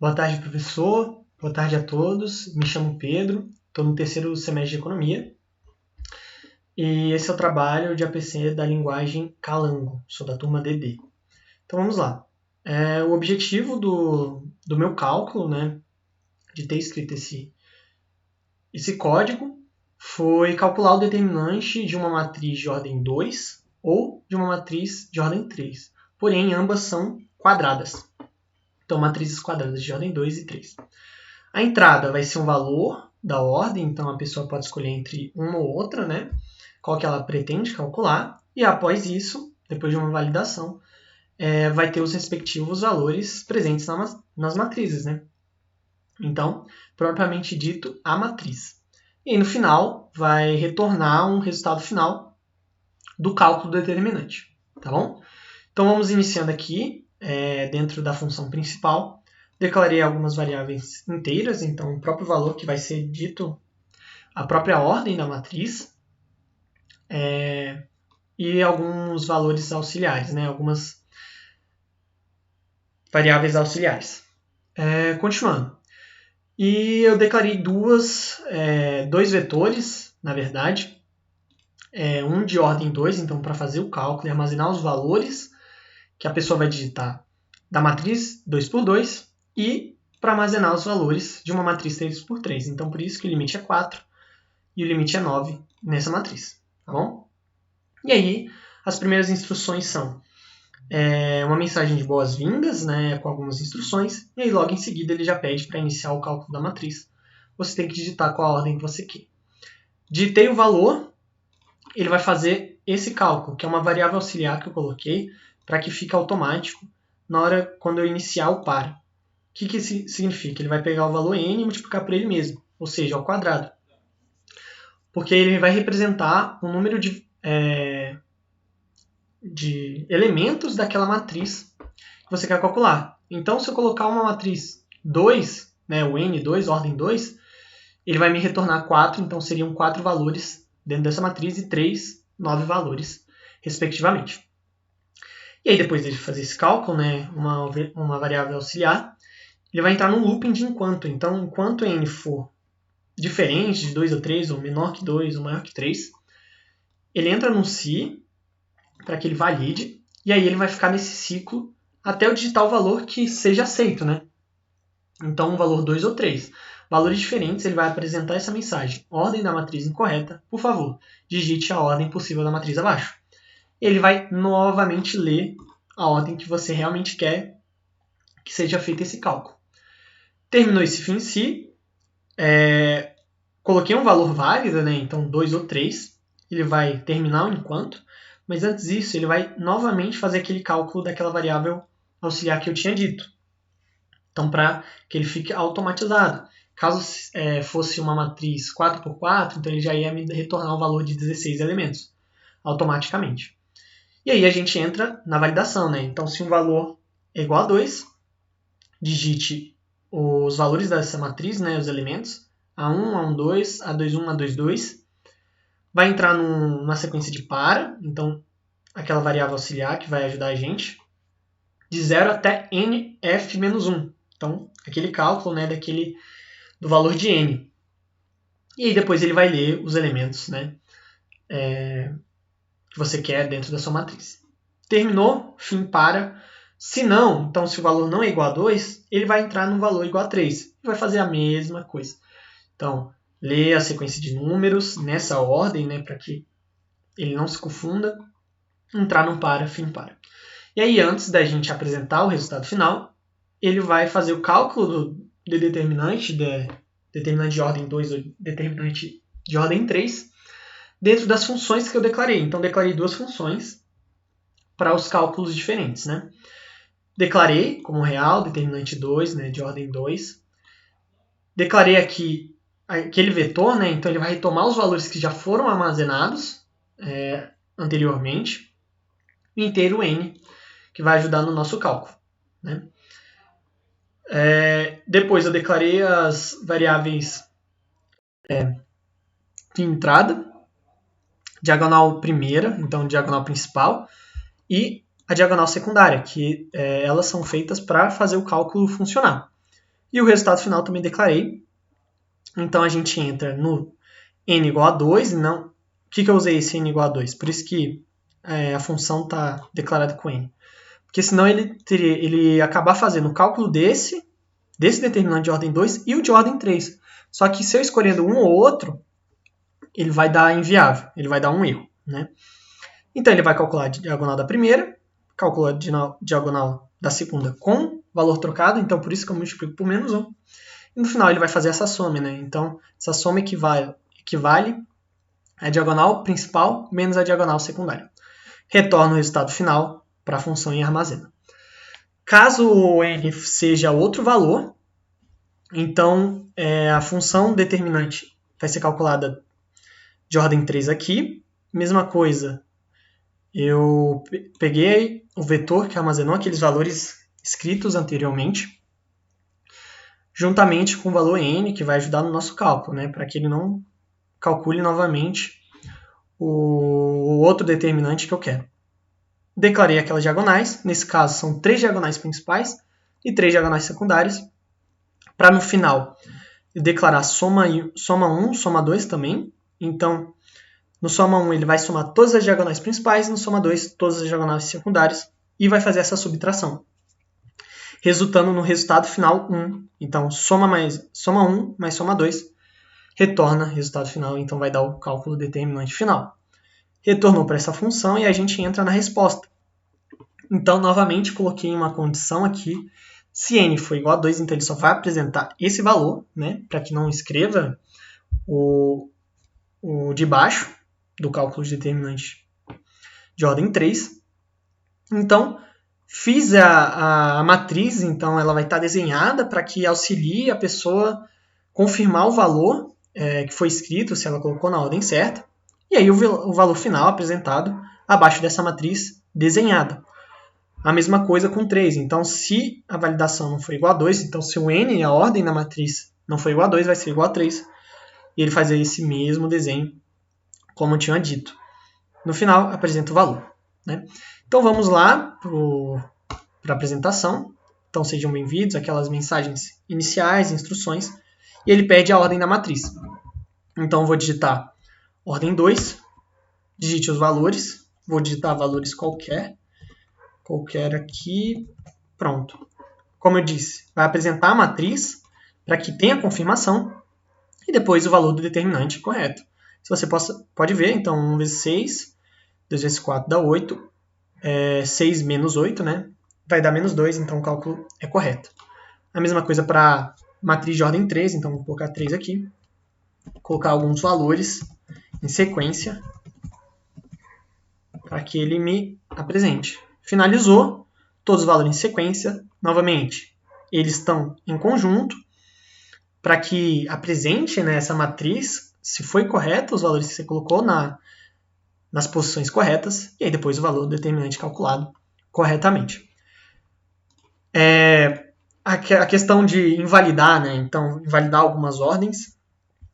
Boa tarde, professor. Boa tarde a todos. Me chamo Pedro, estou no terceiro semestre de Economia. E esse é o trabalho de APC da linguagem Calango. Sou da turma DD. Então vamos lá. O objetivo do meu cálculo, né, de ter escrito esse código, foi calcular o determinante de uma matriz de ordem 2 ou de uma matriz de ordem 3. Porém, ambas são quadradas. Então, matrizes quadradas de ordem 2 e 3. A entrada vai ser um valor da ordem, então a pessoa pode escolher entre uma ou outra, né? Qual que ela pretende calcular. E após isso, depois de uma validação, vai ter os respectivos valores presentes nas matrizes, né? Então, propriamente dito, a matriz. E aí, no final, vai retornar um resultado final do cálculo do determinante, tá bom? Então, vamos iniciando aqui, dentro da função principal. Declarei algumas variáveis inteiras, então o próprio valor que vai ser dito, a própria ordem da matriz, e alguns valores auxiliares, né? Algumas variáveis auxiliares. Continuando. E eu declarei dois vetores, na verdade. Um de ordem 2, então para fazer o cálculo e armazenar os valores que a pessoa vai digitar da matriz 2x2 e para armazenar os valores de uma matriz 3x3. Então, por isso que o limite é 4 e o limite é 9 nessa matriz, tá bom? E aí, as primeiras instruções são uma mensagem de boas-vindas, né, com algumas instruções, e aí logo em seguida ele já pede para iniciar o cálculo da matriz. Você tem que digitar qual a ordem que você quer. Digitei o valor, ele vai fazer esse cálculo, que é uma variável auxiliar que eu coloquei para que fique automático na hora quando eu iniciar o para. O que isso significa? Ele vai pegar o valor n e multiplicar por ele mesmo, ou seja, ao quadrado. Porque ele vai representar o número de elementos daquela matriz que você quer calcular. Então, se eu colocar uma matriz 2, né, o n2, ordem 2, ele vai me retornar 4, então seriam 4 valores dentro dessa matriz e 3, 9 valores, respectivamente. E aí, depois de fazer esse cálculo, né, uma variável auxiliar, ele vai entrar num looping de enquanto. Então, enquanto n for diferente de 2 ou 3, ou menor que 2, ou maior que 3, ele entra num se para que ele valide, e aí ele vai ficar nesse ciclo até eu digitar o valor que seja aceito, né? Então, um valor 2 ou 3. Valores diferentes, ele vai apresentar essa mensagem. Ordem da matriz incorreta, por favor, digite a ordem possível da matriz abaixo. Ele vai novamente ler a ordem que você realmente quer que seja feito esse cálculo. Terminou esse fim em si, coloquei um valor válido, né? Então 2 ou 3, ele vai terminar o enquanto, mas antes disso ele vai novamente fazer aquele cálculo daquela variável auxiliar que eu tinha dito. Então, para que ele fique automatizado. Caso fosse uma matriz 4x4, então ele já ia me retornar um valor de 16 elementos, automaticamente. E aí a gente entra na validação, né? Então, se um valor é igual a 2, digite os valores dessa matriz, né, os elementos, A1, A12, A21, A22. Vai entrar numa sequência de para, então aquela variável auxiliar que vai ajudar a gente, de 0 até nf-1. Então, aquele cálculo, né, do valor de n. E aí depois ele vai ler os elementos, né, que você quer dentro da sua matriz. Terminou, fim para. Se não, então se o valor não é igual a 2, ele vai entrar num valor igual a 3 e vai fazer a mesma coisa. Então, lê a sequência de números nessa ordem, né, para que ele não se confunda, entrar no para, fim para. E aí, antes da gente apresentar o resultado final, ele vai fazer o cálculo do determinante de ordem 2 ou determinante de ordem 3 dentro das funções que eu declarei. Então, declarei duas funções para os cálculos diferentes, né? Declarei como real determinante 2, né, de ordem 2. Declarei aqui aquele vetor, né, então ele vai retomar os valores que já foram armazenados anteriormente, o inteiro n, que vai ajudar no nosso cálculo, né? Depois eu declarei as variáveis de entrada, diagonal primeira, então diagonal principal, e a diagonal secundária, que elas são feitas para fazer o cálculo funcionar. E o resultado final também declarei. Então a gente entra no n igual a 2. Não... O que eu usei esse n igual a 2? Por isso que a função está declarada com n. Porque senão ele ia acabar fazendo o cálculo desse determinante de ordem 2 e o de ordem 3. Só que se eu escolhendo um ou outro, ele vai dar inviável, ele vai dar um erro, né? Então ele vai calcular a diagonal da primeira, calcula a diagonal da segunda com valor trocado, então por isso que eu multiplico por menos 1. E no final ele vai fazer essa soma, né? Então essa soma equivale à diagonal principal menos a diagonal secundária. Retorna o resultado final para a função e armazena. Caso o n seja outro valor, então a função determinante vai ser calculada de ordem 3 aqui. Mesma coisa, eu peguei o vetor que armazenou aqueles valores escritos anteriormente, juntamente com o valor n, que vai ajudar no nosso cálculo, né, para que ele não calcule novamente o outro determinante que eu quero. Declarei aquelas diagonais, nesse caso são 3 diagonais principais e 3 diagonais secundárias, para no final eu declarar soma 1, soma 2 também. Então, no soma 1 ele vai somar todas as diagonais principais, no soma 2 todas as diagonais secundárias e vai fazer essa subtração, resultando no resultado final 1. Então, soma 1 mais soma 2 retorna resultado final, então vai dar o cálculo determinante final. Retornou para essa função e a gente entra na resposta. Então, novamente, coloquei uma condição aqui. Se n for igual a 2, então ele só vai apresentar esse valor, né, para que não escreva o de baixo do cálculo de determinante de ordem 3. Então, fiz a matriz, então ela vai estar desenhada para que auxilie a pessoa confirmar o valor que foi escrito, se ela colocou na ordem certa. E aí o valor final apresentado abaixo dessa matriz desenhada. A mesma coisa com 3. Então, se a validação não for igual a 2, então se o n, a ordem na matriz, não for igual a 2, vai ser igual a 3. E ele faz esse mesmo desenho, como eu tinha dito. No final, apresenta o valor, né? Então, vamos lá para a apresentação. Então, sejam bem-vindos, aquelas mensagens iniciais, instruções. E ele pede a ordem da matriz. Então, eu vou digitar ordem 2, digite os valores, vou digitar valores qualquer aqui, pronto. Como eu disse, vai apresentar a matriz para que tenha confirmação e depois o valor do determinante correto. Se você pode ver, então 1 vezes 6, 2 vezes 4 dá 8, 6 menos 8, né? Vai dar menos 2, então o cálculo é correto. A mesma coisa para matriz de ordem 3, então vou colocar 3 aqui, colocar alguns valores em sequência para que ele me apresente. Finalizou, todos os valores em sequência. Novamente, eles estão em conjunto para que apresente, né, essa matriz, se foi correto os valores que você colocou nas posições corretas, e aí depois o valor determinante calculado corretamente. A questão de invalidar, né, então, invalidar algumas ordens,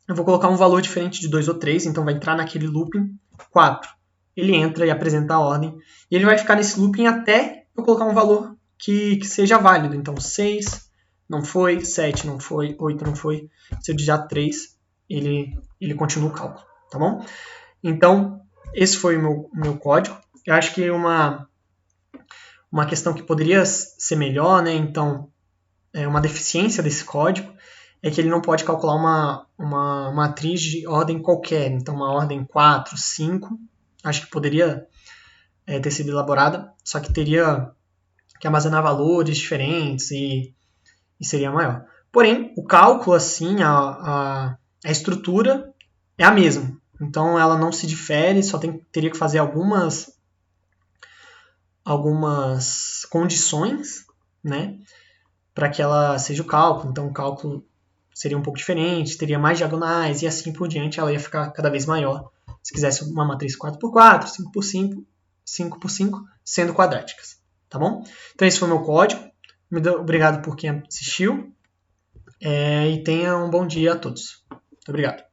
eu vou colocar um valor diferente de 2 ou 3, então vai entrar naquele looping 4. Ele entra e apresenta a ordem, e ele vai ficar nesse looping até eu colocar um valor que seja válido. Então, 6 não foi, 7 não foi, 8 não foi. Se eu digitar 3, ele continua o cálculo, tá bom? Então, esse foi o meu código. Eu acho que uma questão que poderia ser melhor, né? Então, uma deficiência desse código é que ele não pode calcular uma matriz de ordem qualquer. Então, uma ordem 4, 5, acho que poderia ter sido elaborada, só que teria que armazenar valores diferentes e seria maior. Porém, o cálculo, assim, a estrutura é a mesma. Então, ela não se difere, só teria que fazer algumas condições, né, para que ela seja o cálculo. Então, o cálculo seria um pouco diferente, teria mais diagonais e assim por diante, ela ia ficar cada vez maior. Se quisesse uma matriz 4x4, 5x5, 5x5, sendo quadráticas, tá bom? Então esse foi o meu código. Muito obrigado por quem assistiu e tenha um bom dia a todos. Muito obrigado.